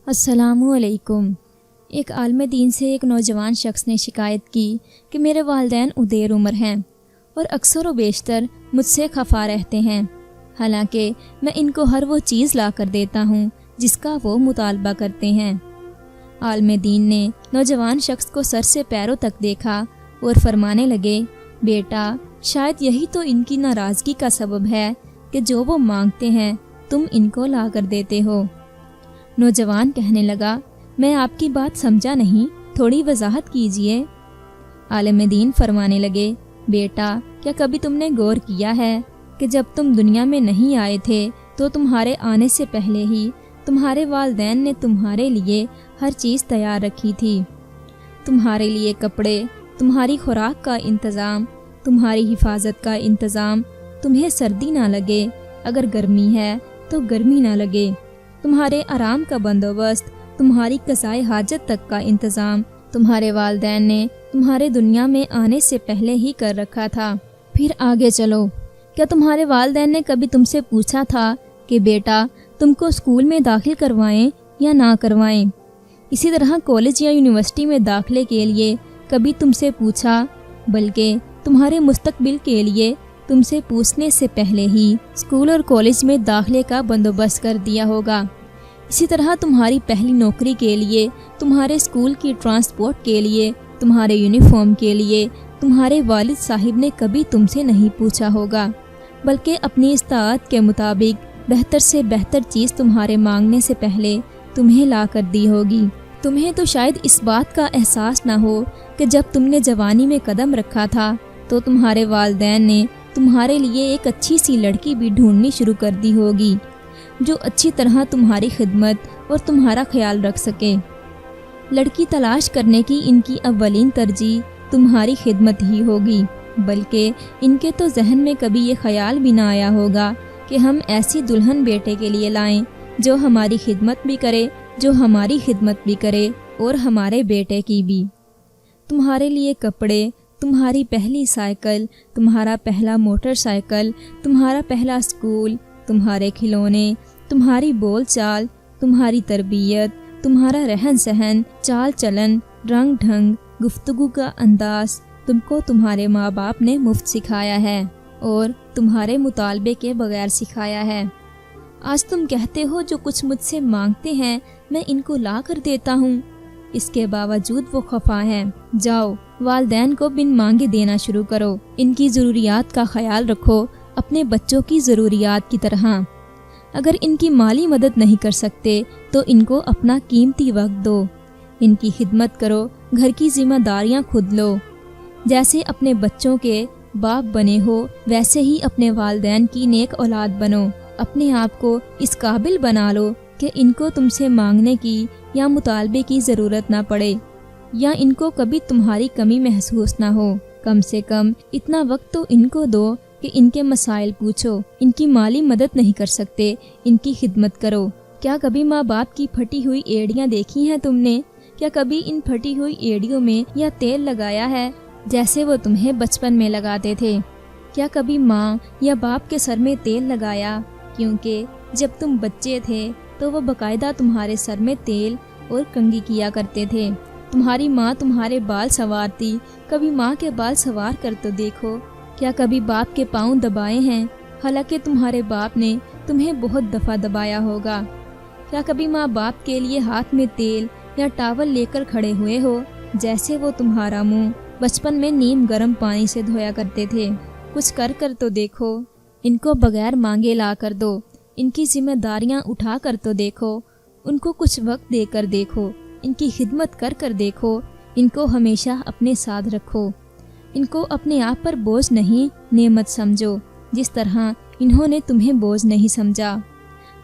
السلام علیکم۔ ایک عالم دین سے ایک نوجوان شخص نے شکایت کی کہ میرے والدین ادیر عمر ہیں اور اکثر و بیشتر مجھ سے خفا رہتے ہیں، حالانکہ میں ان کو ہر وہ چیز لا کر دیتا ہوں جس کا وہ مطالبہ کرتے ہیں۔ عالم دین نے نوجوان شخص کو سر سے پیروں تک دیکھا اور فرمانے لگے، بیٹا، شاید یہی تو ان کی ناراضگی کا سبب ہے کہ جو وہ مانگتے ہیں تم ان کو لا کر دیتے ہو۔ نوجوان کہنے لگا، میں آپ کی بات سمجھا نہیں، تھوڑی وضاحت کیجیے۔ عالم دین فرمانے لگے، بیٹا، کیا کبھی تم نے غور کیا ہے کہ جب تم دنیا میں نہیں آئے تھے تو تمہارے آنے سے پہلے ہی تمہارے والدین نے تمہارے لیے ہر چیز تیار رکھی تھی؟ تمہارے لیے کپڑے، تمہاری خوراک کا انتظام، تمہاری حفاظت کا انتظام، تمہیں سردی نہ لگے، اگر گرمی ہے تو گرمی نہ لگے، تمہارے آرام کا بندوبست، تمہاری قضائے حاجت تک کا انتظام تمہارے والدین نے تمہارے دنیا میں آنے سے پہلے ہی کر رکھا تھا۔ پھر آگے چلو، کیا تمہارے والدین نے کبھی تم سے پوچھا تھا کہ بیٹا تم کو اسکول میں داخل کروائیں یا نہ کروائیں؟ اسی طرح کالج یا یونیورسٹی میں داخلے کے لیے کبھی تم سے پوچھا؟ بلکہ تمہارے مستقبل کے لیے تم سے پوچھنے سے پہلے ہی اسکول اور کالج میں داخلے کا بندوبست کر دیا ہوگا۔ اسی طرح تمہاری پہلی نوکری کے لیے، تمہارے اسکول کی ٹرانسپورٹ کے لیے، تمہارے یونیفارم کے لیے تمہارے والد صاحب نے کبھی تم سے نہیں پوچھا ہوگا، بلکہ اپنی استطاعت کے مطابق بہتر سے بہتر چیز تمہارے مانگنے سے پہلے تمہیں لا کر دی ہوگی۔ تمہیں تو شاید اس بات کا احساس نہ ہو کہ جب تم نے جوانی میں قدم رکھا تھا تو تمہارے والدین نے تمہارے لیے ایک اچھی سی لڑکی بھی ڈھونڈنی شروع کر دی ہوگی جو اچھی طرح تمہاری خدمت اور تمہارا خیال رکھ سکے۔ لڑکی تلاش کرنے کی ان کی اولین ترجیح تمہاری خدمت ہی ہوگی، بلکہ ان کے تو ذہن میں کبھی یہ خیال بھی نہ آیا ہوگا کہ ہم ایسی دلہن بیٹے کے لیے لائیں جو ہماری خدمت بھی کرے، جو ہماری خدمت بھی کرے اور ہمارے بیٹے کی بھی۔ تمہارے لیے کپڑے، تمہاری پہلی سائیکل، تمہارا پہلا موٹر سائیکل، تمہارا پہلا اسکول، تمہارے کھلونے، تمہاری بول چال، تمہاری تربیت، تمہارا رہن سہن، چال چلن، رنگ ڈھنگ، گفتگو کا انداز تم کو تمہارے ماں باپ نے مفت سکھایا ہے اور تمہارے مطالبے کے بغیر سکھایا ہے۔ آج تم کہتے ہو جو کچھ مجھ سے مانگتے ہیں میں ان کو لا کر دیتا ہوں، اس کے باوجود وہ خفا ہیں۔ جاؤ، والدین کو بن مانگے دینا شروع کرو، ان کی ضروریات کا خیال رکھو اپنے بچوں کی ضروریات کی طرح۔ اگر ان کی مالی مدد نہیں کر سکتے تو ان کو اپنا قیمتی وقت دو، ان کی خدمت کرو، گھر کی ذمہ داریاں خود لو۔ جیسے اپنے بچوں کے باپ بنے ہو ویسے ہی اپنے والدین کی نیک اولاد بنو، اپنے آپ کو اس قابل بنا لو کہ ان کو تم سے مانگنے کی یا مطالبے کی ضرورت نہ پڑے، یا ان کو کبھی تمہاری کمی محسوس نہ ہو۔ کم سے کم اتنا وقت تو ان کو دو کہ ان کے مسائل پوچھو، ان کی مالی مدد نہیں کر سکتے، ان کی خدمت کرو۔ کیا کبھی ماں باپ کی پھٹی ہوئی ایڑیاں دیکھی ہیں تم نے؟ کیا کبھی ان پھٹی ہوئی ایڑیوں میں یا تیل لگایا ہے جیسے وہ تمہیں بچپن میں لگاتے تھے؟ کیا کبھی ماں یا باپ کے سر میں تیل لگایا؟ کیونکہ جب تم بچے تھے تو وہ باقاعدہ تمہارے سر میں تیل اور کنگھی کیا کرتے تھے۔ تمہاری ماں تمہارے بال سنوارتی، کبھی ماں کے بال سنوار کر تو دیکھو۔ کیا کبھی باپ کے پاؤں دبائے ہیں حالانکہ تمہارے باپ نے تمہیں بہت دفعہ دبایا ہوگا؟ کیا کبھی ماں باپ کے لیے ہاتھ میں تیل یا ٹاول لے کر کھڑے ہوئے ہو جیسے وہ تمہارا منہ بچپن میں نیم گرم پانی سے دھویا کرتے تھے؟ کچھ کر تو دیکھو، ان کو بغیر مانگے لا کر دو، ان کی ذمہ داریاں اٹھا کر تو دیکھو، ان کو کچھ وقت دے کر دیکھو، ان کی خدمت کر دیکھو، ان کو ہمیشہ اپنے ساتھ رکھو، ان کو اپنے آپ پر بوجھ نہیں نعمت سمجھو، جس طرح انہوں نے تمہیں بوجھ نہیں سمجھا۔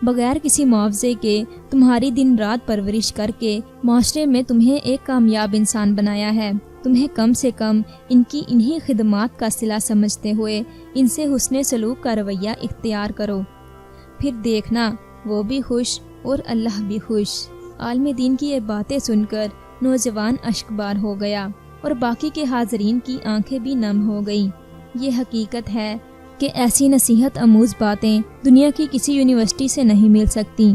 بغیر کسی معاوضے کے تمہاری دن رات پرورش کر کے معاشرے میں تمہیں ایک کامیاب انسان بنایا ہے۔ تمہیں کم سے کم ان کی انہی خدمات کا صلہ سمجھتے ہوئے ان سے حسن سلوک کا رویہ اختیار کرو، پھر دیکھنا وہ بھی خوش اور اللہ بھی خوش۔ عالم دین کی یہ باتیں سن کر نوجوان اشکبار ہو گیا اور باقی کے حاضرین کی آنکھیں بھی نم ہو گئیں۔ یہ حقیقت ہے کہ ایسی نصیحت آموز باتیں دنیا کی کسی یونیورسٹی سے نہیں مل سکتی۔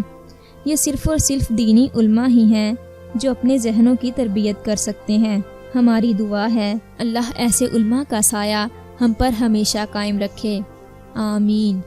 یہ صرف اور صرف دینی علماء ہی ہیں جو اپنے ذہنوں کی تربیت کر سکتے ہیں۔ ہماری دعا ہے اللہ ایسے علماء کا سایہ ہم پر ہمیشہ قائم رکھے، آمین۔